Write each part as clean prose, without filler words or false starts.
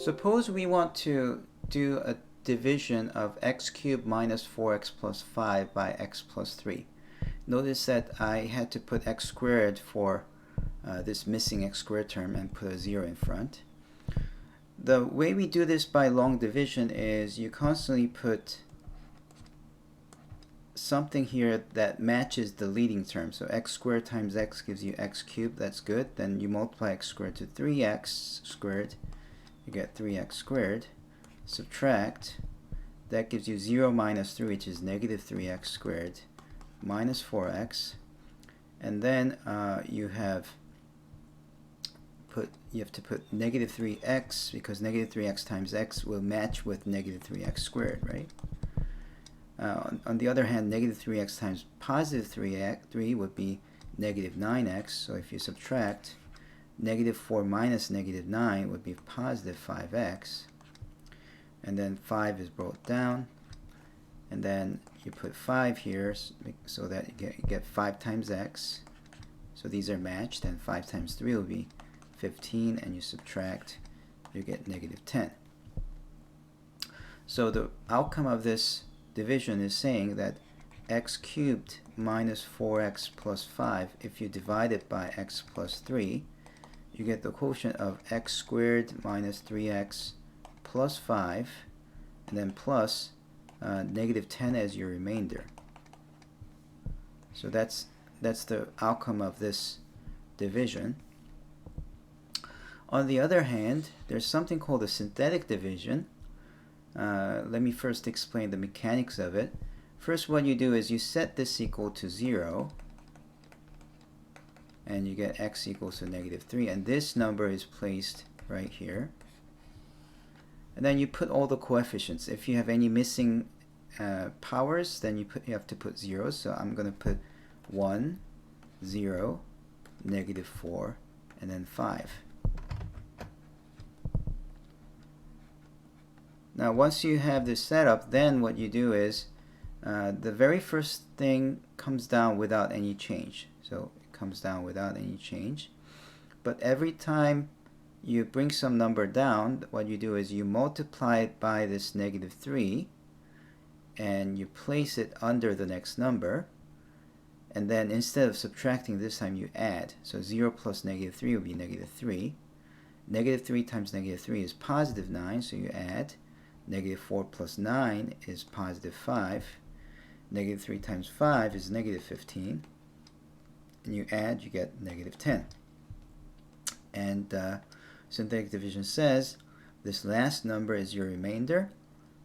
Suppose we want to do a division of x cubed minus 4x plus 5 by x plus 3. Notice that I had to put x squared for this missing x squared term and put a 0 in front. The way we do this by long division is you constantly put something here that matches the leading term. So x squared times x gives you x cubed, that's good. Then you multiply x squared to 3x squared, you get 3x squared. Subtract, that gives you 0 minus 3, which is negative 3x squared, minus 4x. And then you have to put negative 3x, because negative 3x times x will match with negative 3x squared, right? On the other hand, negative 3x times positive 3 would be negative 9x. So if you subtract, negative 4 minus negative 9 would be positive 5x. And then 5 is brought down. And then you put 5 here so that you get 5 times x. So these are matched. And 5 times 3 will be 15. And you subtract, you get negative 10. So the outcome of this division is saying that x cubed minus 4x plus 5, if you divide it by x plus 3, you get the quotient of x squared minus 3x plus 5, and then plus negative 10 as your remainder. So that's the outcome of this division. On the other hand, there's something called a synthetic division. Let me first explain the mechanics of it. First, what you do is you set this equal to 0, and you get x equals to negative 3, and this number is placed right here. And then you put all the coefficients. If you have any missing powers, then you have to put zeros. So I'm going to put 1, 0, negative 4, and then 5. Now once you have this set up, then what you do is the very first thing comes down without any change. So it comes down without any change. But every time you bring some number down, what you do is you multiply it by this negative 3 and you place it under the next number. And then instead of subtracting, this time you add. So 0 plus negative 3 will be negative 3. Negative 3 times negative 3 is positive 9, so you add. Negative 4 plus 9 is positive 5. Negative 3 times 5 is negative 15. And you add, you get negative 10. And synthetic division says this last number is your remainder,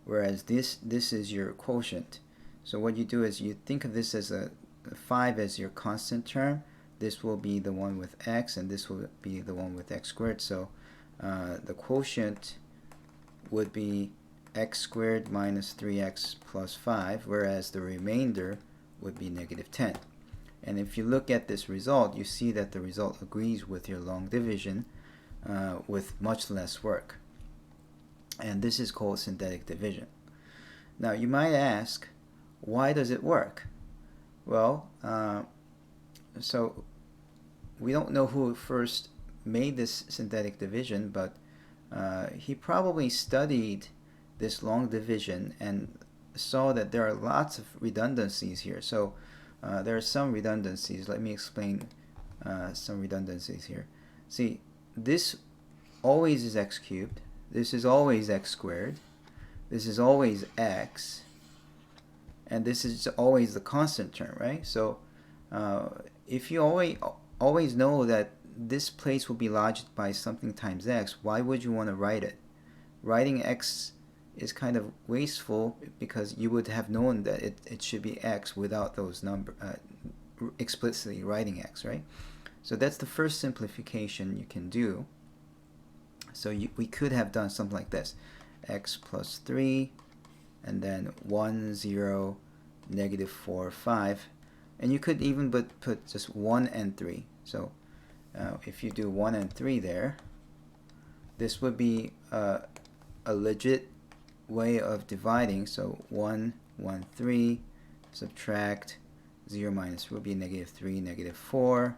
whereas this is your quotient. So what you do is you think of this as a 5 as your constant term. This will be the one with x, and this will be the one with x squared. So the quotient would be x squared minus 3x plus 5, whereas the remainder would be negative 10. And if you look at this result, you see that the result agrees with your long division with much less work. And this is called synthetic division. Now you might ask, why does it work? Well, so we don't know who first made this synthetic division, but he probably studied this long division and saw that there are lots of redundancies here. So there are some redundancies. Let me explain some redundancies here. See, this always is x cubed. This is always x squared. This is always x. And this is always the constant term, right? So if you always know that this place will be lodged by something times x, why would you want to write it? Writing x is kind of wasteful, because you would have known that it should be x without those explicitly writing x, right? So that's the first simplification you can do. So we could have done something like this: x plus 3, and then 1, 0, negative 4, 5. And you could even put just 1 and 3. So if you do 1 and 3 there, this would be a legit way of dividing. So 1, 1, 3, subtract 0 minus will be negative 3, negative 4.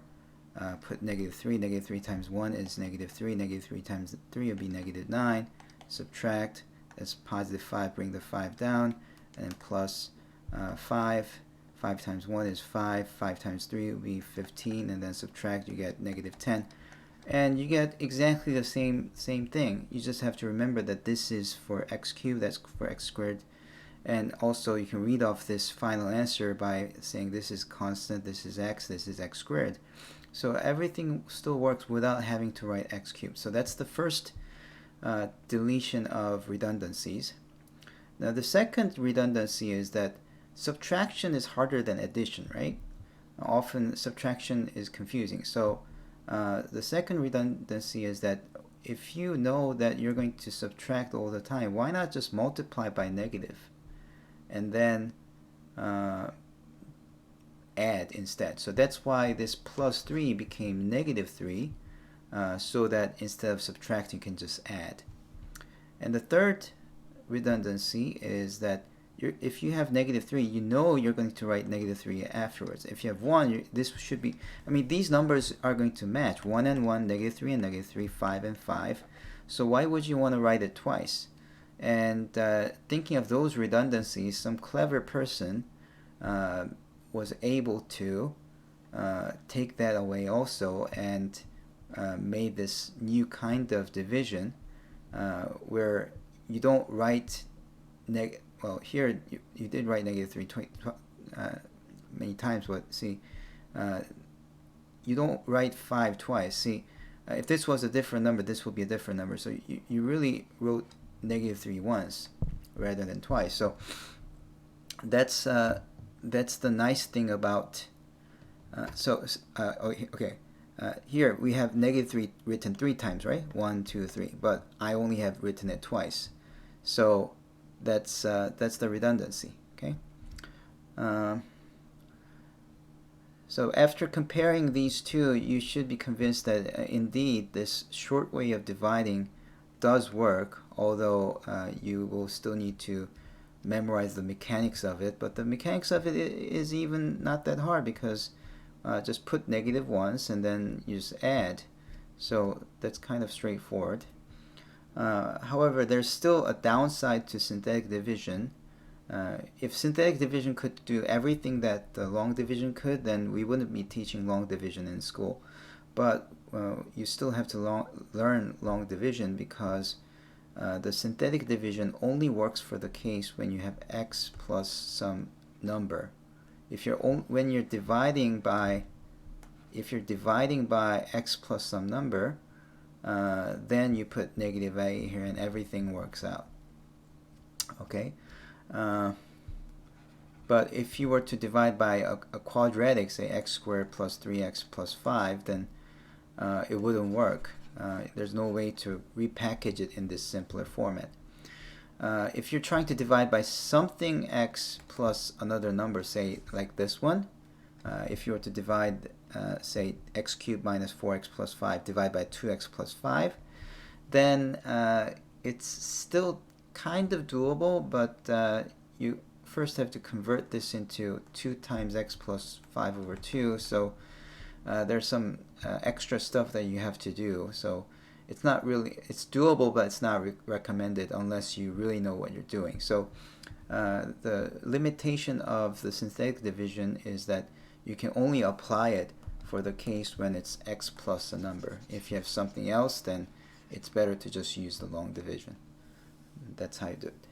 Put negative 3 times 1 is negative 3 times 3 will be negative 9. subtract, that's positive 5, bring the 5 down, and then plus 5. 5 times 1 is 5, 5 times 3 will be 15, and then subtract, you get negative 10. And you get exactly the same thing. You just have to remember that this is for x cubed, that's for x squared. And also you can read off this final answer by saying this is constant, this is x squared. So everything still works without having to write x cubed. So that's the first deletion of redundancies. Now the second redundancy is that subtraction is harder than addition, right? Often subtraction is confusing. So the second redundancy is that if you know that you're going to subtract all the time, why not just multiply by negative and then add instead? So that's why this plus 3 became negative 3, so that instead of subtracting you can just add. And the third redundancy is that if you have negative 3, you know you're going to write negative 3 afterwards. If you have 1, this should be, I mean, these numbers are going to match. 1 and 1, negative 3 and negative 3, 5 and 5. So why would you want to write it twice? And thinking of those redundancies, some clever person was able to take that away also and made this new kind of division where you don't write well, here you did write negative 3 many times, but see, you don't write 5 twice. See, if this was a different number, this would be a different number. So you really wrote negative 3 once rather than twice. So that's the nice thing about. Okay. Here we have negative 3 written 3 times, right? 1, 2, 3. But I only have written it twice. So that's the redundancy. Okay. So after comparing these two, you should be convinced that indeed this short way of dividing does work, although you will still need to memorize the mechanics of it. But the mechanics of it is even not that hard, because just put negative once and then you just add. So that's kind of straightforward. However, there's still a downside to synthetic division. If synthetic division could do everything that the long division could, then we wouldn't be teaching long division in school. But you still have to learn long division, because the synthetic division only works for the case when you have x plus some number. When you're dividing by x plus some number, then you put negative a here and everything works out. Okay. But if you were to divide by a quadratic, say x squared plus 3x plus 5, then it wouldn't work. There's no way to repackage it in this simpler format. If you're trying to divide by something x plus another number, say like this one, if you were to divide, say x cubed minus 4x plus 5, divide by 2x plus 5, then it's still kind of doable, but you first have to convert this into 2 times x plus 5 over 2. So there's some extra stuff that you have to do. So it's doable, but it's not recommended unless you really know what you're doing. So the limitation of the synthetic division is that you can only apply it for the case when it's x plus a number. If you have something else, then it's better to just use the long division. That's how you do it.